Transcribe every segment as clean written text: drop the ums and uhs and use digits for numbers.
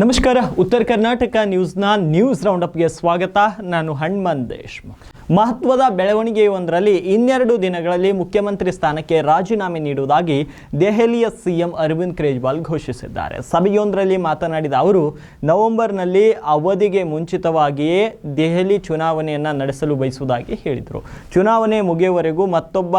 ನಮಸ್ಕಾರ. ಉತ್ತರ ಕರ್ನಾಟಕ ನ್ಯೂಸ್ನ ನ್ಯೂಸ್ ರೌಂಡಪ್ಗೆ ಸ್ವಾಗತ. ನಾನು ಹನುಮಂತ್ ದೇಶ್ಮುಖ್. ಮಹತ್ವದ ಬೆಳವಣಿಗೆಯೊಂದರಲ್ಲಿ 12 ದಿನಗಳಲ್ಲಿ ಮುಖ್ಯಮಂತ್ರಿ ಸ್ಥಾನಕ್ಕೆ ರಾಜೀನಾಮೆ ನೀಡುವುದಾಗಿ ದೆಹಲಿಯ ಸಿಎಂ ಅರವಿಂದ್ ಕೇಜ್ರಿವಾಲ್ ಘೋಷಿಸಿದ್ದಾರೆ. ಸಭೆಯೊಂದರಲ್ಲಿ ಮಾತನಾಡಿದ ಅವರು, ನವೆಂಬರ್ನಲ್ಲಿ ಅವಧಿಗೆ ಮುಂಚಿತವಾಗಿಯೇ ದೆಹಲಿ ಚುನಾವಣೆಯನ್ನು ನಡೆಸಲು ಬಯಸುವುದಾಗಿ ಹೇಳಿದರು. ಚುನಾವಣೆ ಮುಗಿಯುವವರೆಗೂ ಮತ್ತೊಬ್ಬ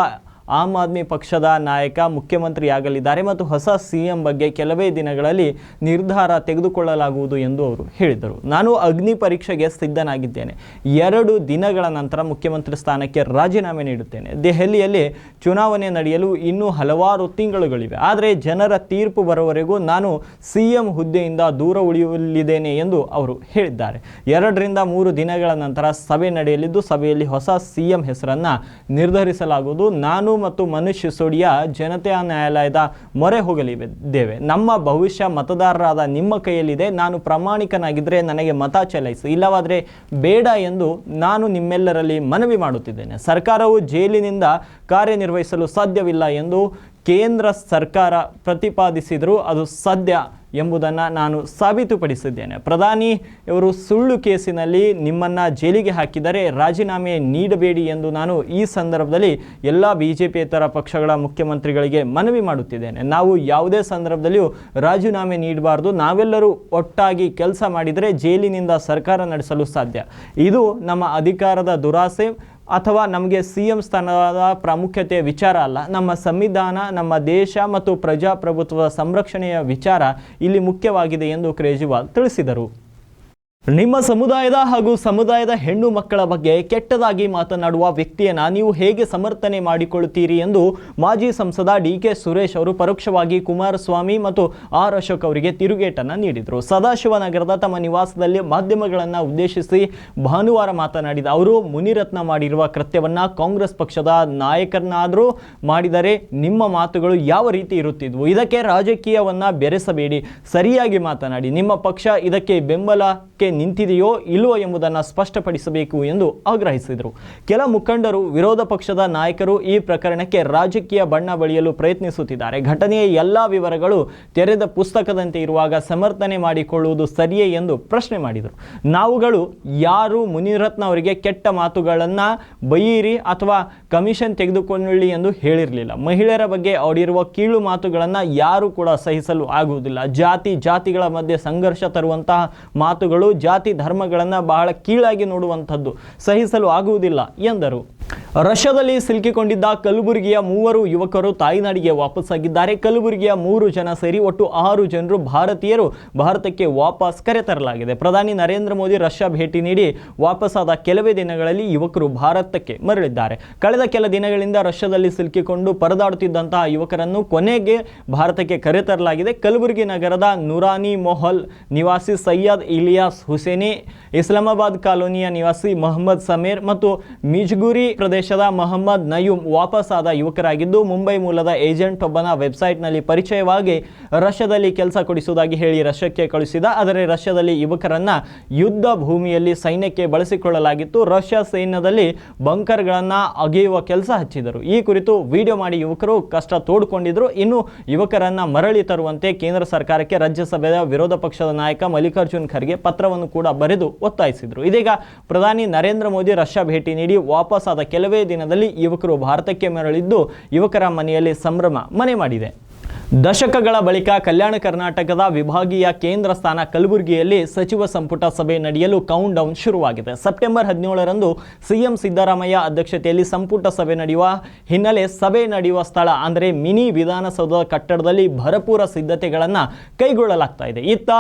ಆಮ್ ಆದ್ಮಿ ಪಕ್ಷದ ನಾಯಕ ಮುಖ್ಯಮಂತ್ರಿಯಾಗಲಿದ್ದಾರೆ ಮತ್ತು ಹೊಸ ಸಿಎಂ ಬಗ್ಗೆ ಕೆಲವೇ ದಿನಗಳಲ್ಲಿ ನಿರ್ಧಾರ ತೆಗೆದುಕೊಳ್ಳಲಾಗುವುದು ಎಂದು ಅವರು ಹೇಳಿದರು. ನಾನು ಅಗ್ನಿ ಪರೀಕ್ಷೆಗೆ ಸಿದ್ಧನಾಗಿದ್ದೇನೆ. 2 ದಿನಗಳ ನಂತರ ಮುಖ್ಯಮಂತ್ರಿ ಸ್ಥಾನಕ್ಕೆ ರಾಜೀನಾಮೆ ನೀಡುತ್ತೇನೆ. ದೆಹಲಿಯಲ್ಲಿ ಚುನಾವಣೆ ನಡೆಯಲು ಇನ್ನೂ ಹಲವಾರು ತಿಂಗಳುಗಳಿವೆ. ಆದರೆ ಜನರ ತೀರ್ಪು ಬರುವವರೆಗೂ ನಾನು ಸಿಎಂ ಹುದ್ದೆಯಿಂದ ದೂರ ಉಳಿಯಲಿದ್ದೇನೆ ಎಂದು ಅವರು ಹೇಳಿದ್ದಾರೆ. 2 ರಿಂದ 3 ದಿನಗಳ ನಂತರ ಸಭೆ ನಡೆಯಲಿದ್ದು, ಸಭೆಯಲ್ಲಿ ಹೊಸ ಸಿಎಂ ಹೆಸರನ್ನು ನಿರ್ಧರಿಸಲಾಗುವುದು. ನಾನು ಮತ್ತು ಮನೀಶ್ ಸಿಸೋಡಿಯಾ ಜನತಾ ನ್ಯಾಯಾಲಯದ ಮೊರೆ ಹೋಗಲಿದ್ದೇವೆ. ನಮ್ಮ ಭವಿಷ್ಯ ಮತದಾರರಾದ ನಿಮ್ಮ ಕೈಯಲ್ಲಿದೆ. ನಾನು ಪ್ರಾಮಾಣಿಕನಾಗಿದ್ದರೆ ನನಗೆ ಮತ ಚಲಾಯಿಸಿ, ಇಲ್ಲವಾದರೆ ಬೇಡ ಎಂದು ನಾನು ನಿಮ್ಮೆಲ್ಲರಲ್ಲಿ ಮನವಿ ಮಾಡುತ್ತಿದ್ದೇನೆ. ಸರ್ಕಾರವು ಜೈಲಿನಿಂದ ಕಾರ್ಯನಿರ್ವಹಿಸಲು ಸಾಧ್ಯವಿಲ್ಲ ಎಂದು ಕೇಂದ್ರ ಸರ್ಕಾರ ಪ್ರತಿಪಾದಿಸಿದರೂ ಅದು ಸಾಧ್ಯ ಎಂಬುದನ್ನು ನಾನು ಸಾಬೀತುಪಡಿಸಿದ್ದೇನೆ. ಪ್ರಧಾನಿಯವರು ಸುಳ್ಳು ಕೇಸಿನಲ್ಲಿ ನಿಮ್ಮನ್ನು ಜೈಲಿಗೆ ಹಾಕಿದರೆ ರಾಜೀನಾಮೆ ನೀಡಬೇಡಿ ಎಂದು ನಾನು ಈ ಸಂದರ್ಭದಲ್ಲಿ ಎಲ್ಲ ಬಿಜೆಪಿಯೇತರ ಪಕ್ಷಗಳ ಮುಖ್ಯಮಂತ್ರಿಗಳಿಗೆ ಮನವಿ ಮಾಡುತ್ತಿದ್ದೇನೆ. ನಾವು ಯಾವುದೇ ಸಂದರ್ಭದಲ್ಲಿಯೂ ರಾಜೀನಾಮೆ ನೀಡಬಾರ್ದು. ನಾವೆಲ್ಲರೂ ಒಟ್ಟಾಗಿ ಕೆಲಸ ಮಾಡಿದರೆ ಜೈಲಿನಿಂದ ಸರ್ಕಾರ ನಡೆಸಲು ಸಾಧ್ಯ. ಇದು ನಮ್ಮ ಅಧಿಕಾರದ ದುರಾಸೆ ಅಥವಾ ನಮಗೆ ಸಿಎಂ ಸ್ಥಾನದ ಪ್ರಾಮುಖ್ಯತೆಯ ವಿಚಾರ ಅಲ್ಲ. ನಮ್ಮ ಸಂವಿಧಾನ, ನಮ್ಮ ದೇಶ ಮತ್ತು ಪ್ರಜಾಪ್ರಭುತ್ವದ ಸಂರಕ್ಷಣೆಯ ವಿಚಾರ ಇಲ್ಲಿ ಮುಖ್ಯವಾಗಿದೆ ಎಂದು ಕೇಜ್ರಿವಾಲ್ ತಿಳಿಸಿದರು. ನಿಮ್ಮ ಸಮುದಾಯದ ಹಾಗೂ ಸಮುದಾಯದ ಹೆಣ್ಣು ಮಕ್ಕಳ ಬಗ್ಗೆ ಕೆಟ್ಟದಾಗಿ ಮಾತನಾಡುವ ವ್ಯಕ್ತಿಯನ್ನು ನೀವು ಹೇಗೆ ಸಮರ್ಥನೆ ಮಾಡಿಕೊಳ್ಳುತ್ತೀರಿ ಎಂದು ಮಾಜಿ ಸಂಸದ ಡಿ.ಕೆ. ಸುರೇಶ್ ಅವರು ಪರೋಕ್ಷವಾಗಿ ಕುಮಾರಸ್ವಾಮಿ ಮತ್ತು ಆರ್. ಅಶೋಕ್ ಅವರಿಗೆ ತಿರುಗೇಟನ್ನು ನೀಡಿದರು. ಸದಾಶಿವನಗರದ ತಮ್ಮ ನಿವಾಸದಲ್ಲಿ ಮಾಧ್ಯಮಗಳನ್ನು ಉದ್ದೇಶಿಸಿ ಭಾನುವಾರ ಮಾತನಾಡಿದ ಅವರು, ಮುನಿರತ್ನ ಮಾಡಿರುವ ಕೃತ್ಯವನ್ನು ಕಾಂಗ್ರೆಸ್ ಪಕ್ಷದ ನಾಯಕರನ್ನಾದರೂ ಮಾಡಿದರೆ ನಿಮ್ಮ ಮಾತುಗಳು ಯಾವ ರೀತಿ ಇರುತ್ತಿದ್ವು? ಇದಕ್ಕೆ ರಾಜಕೀಯವನ್ನು ಬೆರೆಸಬೇಡಿ, ಸರಿಯಾಗಿ ಮಾತನಾಡಿ. ನಿಮ್ಮ ಪಕ್ಷ ಇದಕ್ಕೆ ಬೆಂಬಲಕ್ಕೆ ನಿಂತಿದೆಯೋ ಇಲ್ಲವೋ ಎಂಬುದನ್ನು ಸ್ಪಷ್ಟಪಡಿಸಬೇಕು ಎಂದು ಆಗ್ರಹಿಸಿದರು. ಕೆಲ ಮುಖಂಡರು, ವಿರೋಧ ಪಕ್ಷದ ನಾಯಕರು ಈ ಪ್ರಕರಣಕ್ಕೆ ರಾಜಕೀಯ ಬಣ್ಣ ಬಳಿಯಲು ಪ್ರಯತ್ನಿಸುತ್ತಿದ್ದಾರೆ. ಘಟನೆಯ ಎಲ್ಲ ವಿವರಗಳು ತೆರೆದ ಪುಸ್ತಕದಂತೆ ಇರುವಾಗ ಸಮರ್ಥನೆ ಮಾಡಿಕೊಳ್ಳುವುದು ಸರಿಯೇ ಎಂದು ಪ್ರಶ್ನೆ ಮಾಡಿದರು. ನಾವುಗಳು ಯಾರು ಮುನಿರತ್ನ ಅವರಿಗೆ ಕೆಟ್ಟ ಮಾತುಗಳನ್ನು ಬೈಯಿರಿ ಅಥವಾ ಕಮಿಷನ್ ತೆಗೆದುಕೊಳ್ಳಿ ಎಂದು ಹೇಳಿರಲಿಲ್ಲ. ಮಹಿಳೆಯರ ಬಗ್ಗೆ ಆಡಿರುವ ಕೀಳು ಮಾತುಗಳನ್ನು ಯಾರು ಕೂಡ ಸಹಿಸಲು ಆಗುವುದಿಲ್ಲ. ಜಾತಿಗಳ ಮಧ್ಯೆ ಸಂಘರ್ಷ ತರುವಂತಹ ಮಾತುಗಳು, ಜಾತಿ ಧರ್ಮಗಳನ್ನು ಬಹಳ ಕೀಳಾಗಿ ನೋಡುವಂಥದ್ದು ಸಹಿಸಲು ಆಗುವುದಿಲ್ಲ ಎಂದರು. ರಷ್ಯಾದಲ್ಲಿ ಸಿಲುಕಿಕೊಂಡಿದ್ದ ಕಲಬುರಗಿಯ 3 ಯುವಕರು ತಾಯ್ನಾಡಿಗೆ ವಾಪಸ್ಸಾಗಿದ್ದಾರೆ. ಕಲಬುರಗಿಯ 3 ಜನ ಸೇರಿ ಒಟ್ಟು 6 ಜನರು ಭಾರತೀಯರು ಭಾರತಕ್ಕೆ ವಾಪಸ್ ಕರೆತರಲಾಗಿದೆ. ಪ್ರಧಾನಿ ನರೇಂದ್ರ ಮೋದಿ ರಷ್ಯಾ ಭೇಟಿ ನೀಡಿ ವಾಪಸ್ಸಾದ ಕೆಲವೇ ದಿನಗಳಲ್ಲಿ ಯುವಕರು ಭಾರತಕ್ಕೆ ಮರಳಿದ್ದಾರೆ. ಕಳೆದ ಕೆಲ ದಿನಗಳಿಂದ ರಷ್ಯಾದಲ್ಲಿ ಸಿಲುಕಿಕೊಂಡು ಪರದಾಡುತ್ತಿದ್ದಂತಹ ಯುವಕರನ್ನು ಕೊನೆಗೆ ಭಾರತಕ್ಕೆ ಕರೆತರಲಾಗಿದೆ. ಕಲಬುರಗಿ ನಗರದ ನೂರಾನಿ ಮೊಹಲ್ ನಿವಾಸಿ ಸೈಯದ್ ಇಲಿಯಾಸ್ ಹುಸೇನಿ, ಇಸ್ಲಾಮಾಬಾದ್ ಕಾಲೋನಿಯ ನಿವಾಸಿ ಮೊಹಮ್ಮದ್ ಸಮೀರ್ ಮತ್ತು ಮಿಜ್ಗುರಿ ಪ್ರದೇಶದ ಮೊಹಮ್ಮದ್ ನಯೂಮ್ ವಾಪಸ್ಸಾದ ಯುವಕರಾಗಿದ್ದು, ಮುಂಬೈ ಮೂಲದ ಏಜೆಂಟ್ ಒಬ್ಬನ ವೆಬ್ಸೈಟ್ನಲ್ಲಿ ಪರಿಚಯವಾಗಿ ರಷ್ಯಾದಲ್ಲಿ ಕೆಲಸ ಕೊಡಿಸುವುದಾಗಿ ಹೇಳಿ ರಷ್ಯಾಕ್ಕೆ ಕಳುಹಿಸಿದ. ಆದರೆ ರಷ್ಯಾದಲ್ಲಿ ಯುವಕರನ್ನು ಯುದ್ಧ ಭೂಮಿಯಲ್ಲಿ ಸೈನ್ಯಕ್ಕೆ ಬಳಸಿಕೊಳ್ಳಲಾಗಿತ್ತು. ರಷ್ಯಾ ಸೈನ್ಯದಲ್ಲಿ ಬಂಕರ್ಗಳನ್ನು ಅಗೆಯುವ ಕೆಲಸ ಹಚ್ಚಿದರು. ಈ ಕುರಿತು ವಿಡಿಯೋ ಮಾಡಿ ಯುವಕರು ಕಷ್ಟ ತೋಡಿಕೊಂಡಿದ್ರು. ಇನ್ನು ಯುವಕರನ್ನು ಮರಳಿ ತರುವಂತೆ ಕೇಂದ್ರ ಸರ್ಕಾರಕ್ಕೆ ರಾಜ್ಯಸಭೆಯ ವಿರೋಧ ಪಕ್ಷದ ನಾಯಕ ಮಲ್ಲಿಕಾರ್ಜುನ್ ಖರ್ಗೆ ಪತ್ರವನ್ನು ಕೂಡ ಬರೆದು ಒತ್ತಾಯಿಸಿದರು. ಇದೀಗ ಪ್ರಧಾನಿ ನರೇಂದ್ರ ಮೋದಿ ರಷ್ಯಾ ಭೇಟಿ ನೀಡಿ ವಾಪಸ್ಸಾದ ಕೆಲವೇ ದಿನದಲ್ಲಿ ಯುವಕರು ಭಾರತಕ್ಕೆ ಮರಳಿದ್ದು, ಯುವಕರ ಮನೆಯಲ್ಲಿ ಸಂಭ್ರಮ ಮನೆ ಮಾಡಿದೆ. ದಶಕಗಳ ಬಳಿಕ ಕಲ್ಯಾಣ ಕರ್ನಾಟಕದ ವಿಭಾಗೀಯ ಕೇಂದ್ರ ಸ್ಥಾನ ಕಲಬುರಗಿಯಲ್ಲಿ ಸಚಿವ ಸಂಪುಟ ಸಭೆ ನಡೆಯಲು ಕೌಂಟ್ ಡೌನ್ ಶುರುವಾಗಿದೆ. ಸೆಪ್ಟೆಂಬರ್ 17ರಂದು ಸಿಎಂ ಸಿದ್ದರಾಮಯ್ಯ ಅಧ್ಯಕ್ಷತೆಯಲ್ಲಿ ಸಂಪುಟ ಸಭೆ ನಡೆಯುವ ಹಿನ್ನೆಲೆ ಸಭೆ ನಡೆಯುವ ಸ್ಥಳ ಅಂದರೆ ಮಿನಿ ವಿಧಾನಸೌಧದ ಕಟ್ಟಡದಲ್ಲಿ ಭರಪೂರ ಸಿದ್ಧತೆಗಳನ್ನು ಕೈಗೊಳ್ಳಲಾಗ್ತಾ ಇದೆ. ಇತ್ತ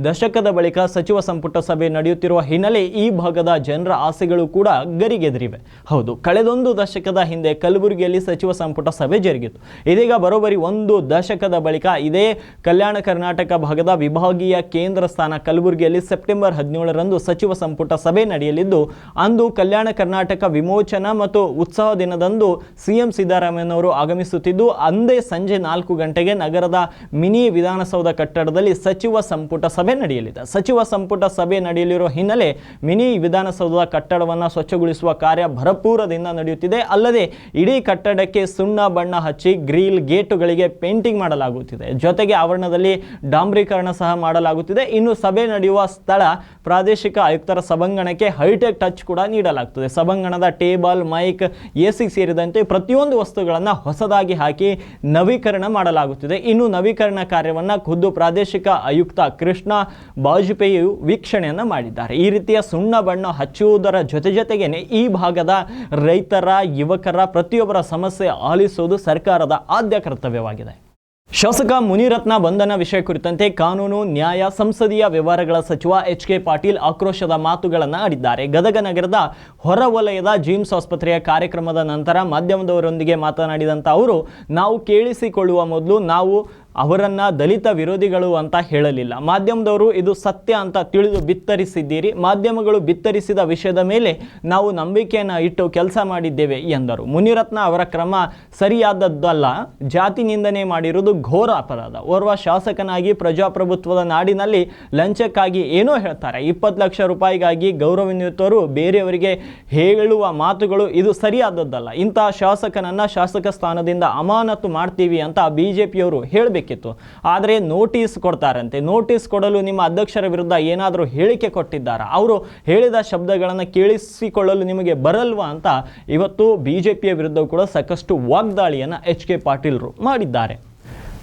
ದಶಕದ ಬಳಿಕ ಸಚಿವ ಸಂಪುಟ ಸಭೆ ನಡೆಯುತ್ತಿರುವ ಹಿನ್ನೆಲೆ ಈ ಭಾಗದ ಜನರ ಆಸೆಗಳು ಕೂಡ ಗರಿಗೆದರಿವೆ. ಹೌದು, ಕಳೆದೊಂದು ದಶಕದ ಹಿಂದೆ ಕಲಬುರಗಿಯಲ್ಲಿ ಸಚಿವ ಸಂಪುಟ ಸಭೆ ಜರುಗಿತು. ಇದೀಗ ಬರೋಬ್ಬರಿ 1 ದಶಕದ ಬಳಿಕ ಇದೇ ಕಲ್ಯಾಣ ಕರ್ನಾಟಕ ಭಾಗದ ವಿಭಾಗೀಯ ಕೇಂದ್ರ ಸ್ಥಾನ ಕಲಬುರಗಿಯಲ್ಲಿ ಸೆಪ್ಟೆಂಬರ್ 17ರಂದು ಸಚಿವ ಸಂಪುಟ ಸಭೆ ನಡೆಯಲಿದ್ದು, ಅಂದು ಕಲ್ಯಾಣ ಕರ್ನಾಟಕ ವಿಮೋಚನಾ ಮತ್ತು ಉತ್ಸವ ದಿನದಂದು ಸಿಎಂ ಸಿದ್ದರಾಮಯ್ಯನವರು ಆಗಮಿಸುತ್ತಿದ್ದು, ಅಂದೇ ಸಂಜೆ 4 ಗಂಟೆಗೆ ನಗರದ ಮಿನಿ ವಿಧಾನಸೌಧ ಕಟ್ಟಡದಲ್ಲಿ ಸಚಿವ ಸಂಪುಟ ಸಭೆ ನಡೆಯಲಿದೆ. ಸಚಿವ ಸಂಪುಟ ಸಭೆ ನಡೆಯಲಿರುವ ಹಿನ್ನೆಲೆ ಮಿನಿ ವಿಧಾನಸೌಧದ ಕಟ್ಟಡವನ್ನು ಸ್ವಚ್ಛಗೊಳಿಸುವ ಕಾರ್ಯ ಭರಪೂರದಿಂದ ನಡೆಯುತ್ತಿದೆ. ಅಲ್ಲದೆ ಇಡೀ ಕಟ್ಟಡಕ್ಕೆ ಸುಣ್ಣ ಬಣ್ಣ ಹಚ್ಚಿ ಗ್ರಿಲ್ ಗೇಟುಗಳಿಗೆ ಪೇಂಟಿಂಗ್ ಮಾಡಲಾಗುತ್ತಿದೆ. ಜೊತೆಗೆ ಆವರಣದಲ್ಲಿ ಡಾಂಬರೀಕರಣ ಸಹ ಮಾಡಲಾಗುತ್ತಿದೆ. ಇನ್ನು ಸಭೆ ನಡೆಯುವ ಸ್ಥಳ ಪ್ರಾದೇಶಿಕ ಆಯುಕ್ತರ ಸಭಾಂಗಣಕ್ಕೆ ಹೈಟೆಕ್ ಟಚ್ ಕೂಡ ನೀಡಲಾಗುತ್ತದೆ. ಸಭಾಂಗಣದ ಟೇಬಲ್, ಮೈಕ್, ಎಸಿ ಸೇರಿದಂತೆ ಪ್ರತಿಯೊಂದು ವಸ್ತುಗಳನ್ನು ಹೊಸದಾಗಿ ಹಾಕಿ ನವೀಕರಣ ಮಾಡಲಾಗುತ್ತಿದೆ. ಇನ್ನು ನವೀಕರಣ ಕಾರ್ಯವನ್ನು ಖುದ್ದು ಪ್ರಾದೇಶಿಕ ಆಯುಕ್ತ ಕೃಷ್ಣ ಬಾಜಪೇಯಿಯು ವೀಕ್ಷಣೆಯನ್ನು ಮಾಡಿದ್ದಾರೆ. ಈ ರೀತಿಯ ಸುಣ್ಣ ಬಣ್ಣ ಹಚ್ಚುವುದರ ಜೊತೆಗೇನೆ ಈ ಭಾಗದ ರೈತರ, ಯುವಕರ ಪ್ರತಿಯೊಬ್ಬರ ಸಮಸ್ಯೆ ಆಲಿಸುವುದು ಸರ್ಕಾರದ ಆದ್ಯ ಕರ್ತವ್ಯವಾಗಿದೆ. ಶಾಸಕ ಮುನಿರತ್ನ ಬಂಧನ ವಿಷಯ ಕುರಿತಂತೆ ಕಾನೂನು, ನ್ಯಾಯ, ಸಂಸದೀಯ ವ್ಯವಹಾರಗಳ ಸಚಿವ ಎಚ್.ಕೆ. ಪಾಟೀಲ್ ಆಕ್ರೋಶದ ಮಾತುಗಳನ್ನು ಆಡಿದ್ದಾರೆ. ಗದಗ ನಗರದ ಹೊರವಲಯದ ಜಿಮ್ಸ್ ಆಸ್ಪತ್ರೆಯ ಕಾರ್ಯಕ್ರಮದ ನಂತರ ಮಾಧ್ಯಮದವರೊಂದಿಗೆ ಮಾತನಾಡಿದಂಥ ಅವರು, ನಾವು ಕೇಳಿಸಿಕೊಳ್ಳುವ ಮೊದಲು ನಾವು ಅವರನ್ನು ದಲಿತ ವಿರೋಧಿಗಳು ಅಂತ ಹೇಳಲಿಲ್ಲ. ಮಾಧ್ಯಮದವರು ಇದು ಸತ್ಯ ಅಂತ ತಿಳಿದು ಬಿತ್ತರಿಸಿದ್ದೀರಿ. ಮಾಧ್ಯಮಗಳು ಬಿತ್ತರಿಸಿದ ವಿಷಯದ ಮೇಲೆ ನಾವು ನಂಬಿಕೆಯನ್ನು ಇಟ್ಟು ಕೆಲಸ ಮಾಡಿದ್ದೇವೆ ಎಂದರು. ಮುನಿರತ್ನ ಅವರ ಕ್ರಮ ಸರಿಯಾದದ್ದಲ್ಲ. ಜಾತಿ ನಿಂದನೆ ಮಾಡಿರುವುದು ಘೋರ ಅಪರಾಧ. ಓರ್ವ ಶಾಸಕನಾಗಿ ಪ್ರಜಾಪ್ರಭುತ್ವದ ನಾಡಿನಲ್ಲಿ ಲಂಚಕ್ಕಾಗಿ ಏನೋ ಹೇಳ್ತಾರೆ. 20 ಲಕ್ಷ ರೂಪಾಯಿಗಾಗಿ ಗೌರವಾನ್ವಿತರು ಬೇರೆಯವರಿಗೆ ಹೇಳುವ ಮಾತುಗಳು ಇದು ಸರಿಯಾದದ್ದಲ್ಲ. ಇಂತಹ ಶಾಸಕನನ್ನು ಶಾಸಕ ಸ್ಥಾನದಿಂದ ಅಮಾನತು ಮಾಡ್ತೀವಿ ಅಂತ ಬಿಜೆಪಿಯವರು ಹೇಳಬೇಕು. ಆದರೆ ನೋಟಿಸ್ ಕೊಡ್ತಾರಂತೆ. ನೋಟಿಸ್ ಕೊಡಲು ನಿಮ್ಮ ಅಧ್ಯಕ್ಷರ ವಿರುದ್ಧ ಏನಾದರೂ ಹೇಳಿಕೆ ಕೊಟ್ಟಿದ್ದಾರಾ? ಅವರು ಹೇಳಿದ ಶಬ್ದಗಳನ್ನು ಕೇಳಿಸಿಕೊಳ್ಳಲು ನಿಮಗೆ ಬರಲ್ವಾ ಅಂತ ಇವತ್ತು ಬಿಜೆಪಿಯ ವಿರುದ್ಧ ಕೂಡ ಸಾಕಷ್ಟು ವಾಗ್ದಾಳಿಯನ್ನು ಎಚ್.ಕೆ. ಪಾಟೀಲ್ರು ಮಾಡಿದ್ದಾರೆ.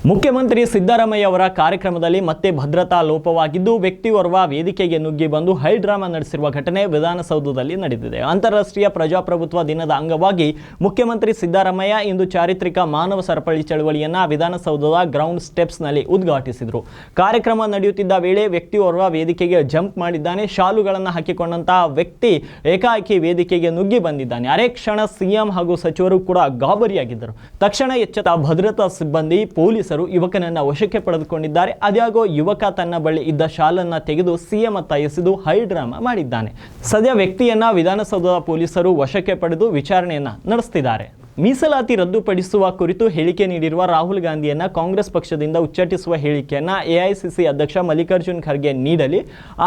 ಮುಖ್ಯಮಂತ್ರಿ ಸಿದ್ದರಾಮಯ್ಯ ಅವರ ಕಾರ್ಯಕ್ರಮದಲ್ಲಿ ಮತ್ತೆ ಭದ್ರತಾ ಲೋಪವಾಗಿದ್ದು, ವ್ಯಕ್ತಿಯೋರ್ವ ವೇದಿಕೆಗೆ ನುಗ್ಗಿ ಬಂದು ಹೈಡ್ರಾಮಾ ನಡೆಸಿರುವ ಘಟನೆ ವಿಧಾನಸೌಧದಲ್ಲಿ ನಡೆದಿದೆ. ಅಂತಾರಾಷ್ಟ್ರೀಯ ಪ್ರಜಾಪ್ರಭುತ್ವ ದಿನದ ಅಂಗವಾಗಿ ಮುಖ್ಯಮಂತ್ರಿ ಸಿದ್ದರಾಮಯ್ಯ ಇಂದು ಚಾರಿತ್ರಿಕ ಮಾನವ ಸರಪಳಿ ಚಳವಳಿಯನ್ನು ವಿಧಾನಸೌಧದ ಗ್ರೌಂಡ್ ಸ್ಟೆಪ್ಸ್ನಲ್ಲಿ ಉದ್ಘಾಟಿಸಿದರು. ಕಾರ್ಯಕ್ರಮ ನಡೆಯುತ್ತಿದ್ದ ವೇಳೆ ವ್ಯಕ್ತಿಯೋರ್ವ ವೇದಿಕೆಗೆ ಜಂಪ್ ಮಾಡಿದ್ದಾನೆ. ಶಾಲುಗಳನ್ನು ಹಾಕಿಕೊಂಡಂತಹ ವ್ಯಕ್ತಿ ಏಕಾಏಕಿ ವೇದಿಕೆಗೆ ನುಗ್ಗಿ ಬಂದಿದ್ದಾನೆ. ಅರೆ ಕ್ಷಣ ಸಿಎಂ ಹಾಗೂ ಸಚಿವರು ಕೂಡ ಗಾಬರಿಯಾಗಿದ್ದರು. ತಕ್ಷಣ ಎಚ್ಚೆತ್ತ ಭದ್ರತಾ ಸಿಬ್ಬಂದಿ, ಪೊಲೀಸರು ಯುವಕನನ್ನ ವಶಕ್ಕೆ ಪಡೆದುಕೊಂಡಿದ್ದಾರೆ. ಅದ್ಯಾಗೋ ಯುವಕ ತನ್ನ ಬಳಿ ಇದ್ದ ಶಾಲನ್ನ ತೆಗೆದು ಸಿಎಂ ಅತ್ತ ಎಸೆದು ಹೈಡ್ರಾಮಾ ಮಾಡಿದ್ದಾನೆ. ಸದ್ಯ ವ್ಯಕ್ತಿಯನ್ನ ವಿಧಾನಸೌಧದ ಪೊಲೀಸರು ವಶಕ್ಕೆ ಪಡೆದು ವಿಚಾರಣೆಯನ್ನ ನಡೆಸುತ್ತಿದ್ದಾರೆ. ಮೀಸಲಾತಿ ರದ್ದುಪಡಿಸುವ ಕುರಿತು ಹೇಳಿಕೆ ನೀಡಿರುವ ರಾಹುಲ್ ಗಾಂಧಿಯನ್ನ ಕಾಂಗ್ರೆಸ್ ಪಕ್ಷದಿಂದ ಉಚ್ಚಟಿಸುವ ಹೇಳಿಕೆಯನ್ನ ಎಐಸಿಸಿ ಅಧ್ಯಕ್ಷ ಮಲ್ಲಿಕಾರ್ಜುನ್ ಖರ್ಗೆ ನೀಡಲಿ.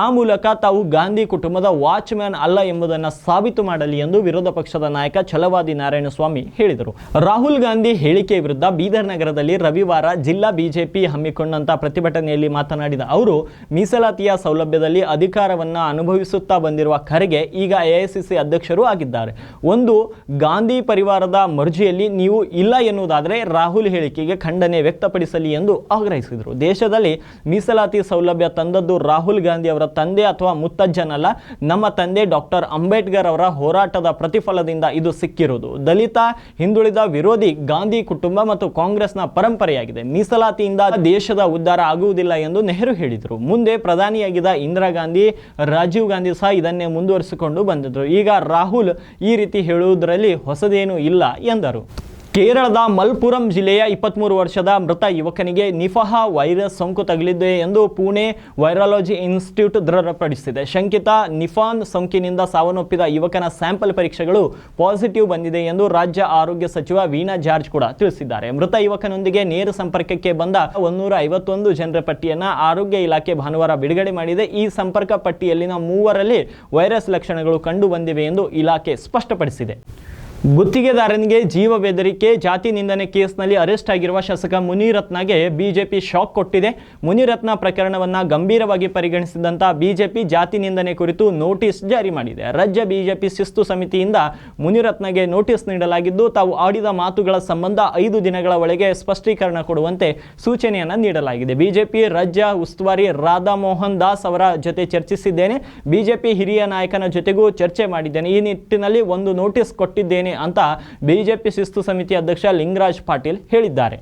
ಆ ಮೂಲಕ ತಾವು ಗಾಂಧಿ ಕುಟುಂಬದ ವಾಚ್ಮ್ಯಾನ್ ಅಲ್ಲ ಎಂಬುದನ್ನು ಸಾಬೀತು ಮಾಡಲಿ ಎಂದು ವಿರೋಧ ಪಕ್ಷದ ನಾಯಕ ಛಲವಾದಿ ನಾರಾಯಣಸ್ವಾಮಿ ಹೇಳಿದರು. ರಾಹುಲ್ ಗಾಂಧಿ ಹೇಳಿಕೆ ವಿರುದ್ಧ ಬೀದರ್ ನಗರದಲ್ಲಿ ರವಿವಾರ ಜಿಲ್ಲಾ ಬಿಜೆಪಿ ಹಮ್ಮಿಕೊಂಡಂತ ಪ್ರತಿಭಟನೆಯಲ್ಲಿ ಮಾತನಾಡಿದ ಅವರು, ಮೀಸಲಾತಿಯ ಸೌಲಭ್ಯದಲ್ಲಿ ಅಧಿಕಾರವನ್ನು ಅನುಭವಿಸುತ್ತಾ ಬಂದಿರುವ ಖರ್ಗೆ ಈಗ ಎಐಸಿಸಿ ಅಧ್ಯಕ್ಷರು ಆಗಿದ್ದಾರೆ. ಒಂದು ಗಾಂಧಿ ಪರಿವಾರದ ಮರ್ಜಿಯಲ್ಲಿ ನೀವು ಇಲ್ಲ ಎನ್ನುವುದಾದರೆ ರಾಹುಲ್ ಹೇಳಿಕೆಗೆ ಖಂಡನೆ ವ್ಯಕ್ತಪಡಿಸಲಿ ಎಂದು ಆಗ್ರಹಿಸಿದರು. ದೇಶದಲ್ಲಿ ಮೀಸಲಾತಿ ಸೌಲಭ್ಯ ತಂದದ್ದು ರಾಹುಲ್ ಗಾಂಧಿ ಅವರ ತಂದೆ ಅಥವಾ ಮುತ್ತಜ್ಜನಲ್ಲ, ನಮ್ಮ ತಂದೆ ಡಾಕ್ಟರ್ ಅಂಬೇಡ್ಕರ್ ಅವರ ಹೋರಾಟದ ಪ್ರತಿಫಲದಿಂದ ಇದು ಸಿಕ್ಕಿರುವುದು. ದಲಿತ, ಹಿಂದುಳಿದ ವಿರೋಧಿ ಗಾಂಧಿ ಕುಟುಂಬ ಮತ್ತು ಕಾಂಗ್ರೆಸ್ನ ಪರಂಪರೆಯಾಗಿದೆ. ಮೀಸಲಾತಿಯಿಂದ ದೇಶದ ಉದ್ಧಾರ ಆಗುವುದಿಲ್ಲ ಎಂದು ನೆಹರು ಹೇಳಿದರು. ಮುಂದೆ ಪ್ರಧಾನಿಯಾಗಿದ್ದ ಇಂದಿರಾ ಗಾಂಧಿ, ರಾಜೀವ್ ಗಾಂಧಿ ಸಹ ಇದನ್ನೇ ಮುಂದುವರಿಸಿಕೊಂಡು ಬಂದಿದ್ದರು. ಈಗ ರಾಹುಲ್ ಈ ರೀತಿ ಹೇಳುವುದರಲ್ಲಿ ಹೊಸದೇನೂ ಇಲ್ಲ ಎಂದರು. ಕೇರಳದ ಮಲ್ಪುರಂ ಜಿಲ್ಲೆಯ 23 ವರ್ಷದ ಮೃತ ಯುವಕನಿಗೆ ನಿಫಾಹ ವೈರಸ್ ಸೋಂಕು ತಗುಲಿದೆ ಎಂದು ಪುಣೆ ವೈರಾಲಜಿ ಇನ್ಸ್ಟಿಟ್ಯೂಟ್ ದೃಢಪಡಿಸಿದೆ. ಶಂಕಿತ ನಿಫಾನ್ ಸೋಂಕಿನಿಂದ ಸಾವನ್ನಪ್ಪಿದ ಯುವಕನ ಸ್ಯಾಂಪಲ್ ಪರೀಕ್ಷೆಗಳು ಪಾಸಿಟಿವ್ ಬಂದಿದೆ ಎಂದು ರಾಜ್ಯ ಆರೋಗ್ಯ ಸಚಿವ ವೀಣಾ ಜಾರ್ಜ್ ಕೂಡ ತಿಳಿಸಿದ್ದಾರೆ. ಮೃತ ಯುವಕನೊಂದಿಗೆ ನೇರ ಸಂಪರ್ಕಕ್ಕೆ ಬಂದ 151 ಜನರ ಪಟ್ಟಿಯನ್ನು ಆರೋಗ್ಯ ಇಲಾಖೆ ಭಾನುವಾರ ಬಿಡುಗಡೆ ಮಾಡಿದೆ. ಈ ಸಂಪರ್ಕ ಪಟ್ಟಿಯಲ್ಲಿನ 3ರಲ್ಲಿ ವೈರಸ್ ಲಕ್ಷಣಗಳು ಕಂಡು ಬಂದಿವೆ ಎಂದು ಇಲಾಖೆ ಸ್ಪಷ್ಟಪಡಿಸಿದೆ. ಗುತ್ತಿಗೆದಾರನಿಗೆ ಜೀವ ಬೆದರಿಕೆ, ಜಾತಿ ನಿಂದನೆ ಕೇಸ್ನಲ್ಲಿ ಅರೆಸ್ಟ್ ಆಗಿರುವ ಶಾಸಕ ಮುನಿರತ್ನಗೆ ಬಿಜೆಪಿ ಶಾಕ್ ಕೊಟ್ಟಿದೆ. ಮುನಿರತ್ನ ಪ್ರಕರಣವನ್ನು ಗಂಭೀರವಾಗಿ ಪರಿಗಣಿಸಿದಂಥ ಬಿಜೆಪಿ ಜಾತಿ ನಿಂದನೆ ಕುರಿತು ನೋಟಿಸ್ ಜಾರಿ ಮಾಡಿದೆ. ರಾಜ್ಯ ಬಿಜೆಪಿ ಶಿಸ್ತು ಸಮಿತಿಯಿಂದ ಮುನಿರತ್ನಗೆ ನೋಟಿಸ್ ನೀಡಲಾಗಿದ್ದು, ತಾವು ಆಡಿದ ಮಾತುಗಳ ಸಂಬಂಧ 5 ದಿನಗಳ ಒಳಗೆ ಸ್ಪಷ್ಟೀಕರಣ ಕೊಡುವಂತೆ ಸೂಚನೆಯನ್ನು ನೀಡಲಾಗಿದೆ. ಬಿಜೆಪಿ ರಾಜ್ಯ ಉಸ್ತುವಾರಿ ರಾಧಾ ಮೋಹನ್ ದಾಸ್ ಅವರ ಜೊತೆ ಚರ್ಚಿಸಿದ್ದೇನೆ. ಬಿಜೆಪಿ ಹಿರಿಯ ನಾಯಕನ ಜೊತೆಗೂ ಚರ್ಚೆ ಮಾಡಿದ್ದೇನೆ. ಈ ನಿಟ್ಟಿನಲ್ಲಿ ಒಂದು ನೋಟಿಸ್ ಕೊಟ್ಟಿದ್ದೇನೆ ಅಂತ ಬಿಜೆಪಿ ಶಿಸ್ತು ಸಮಿತಿ ಅಧ್ಯಕ್ಷ ಲಿಂಗರಾಜ್ ಪಾಟೀಲ್ ಹೇಳಿದ್ದಾರೆ.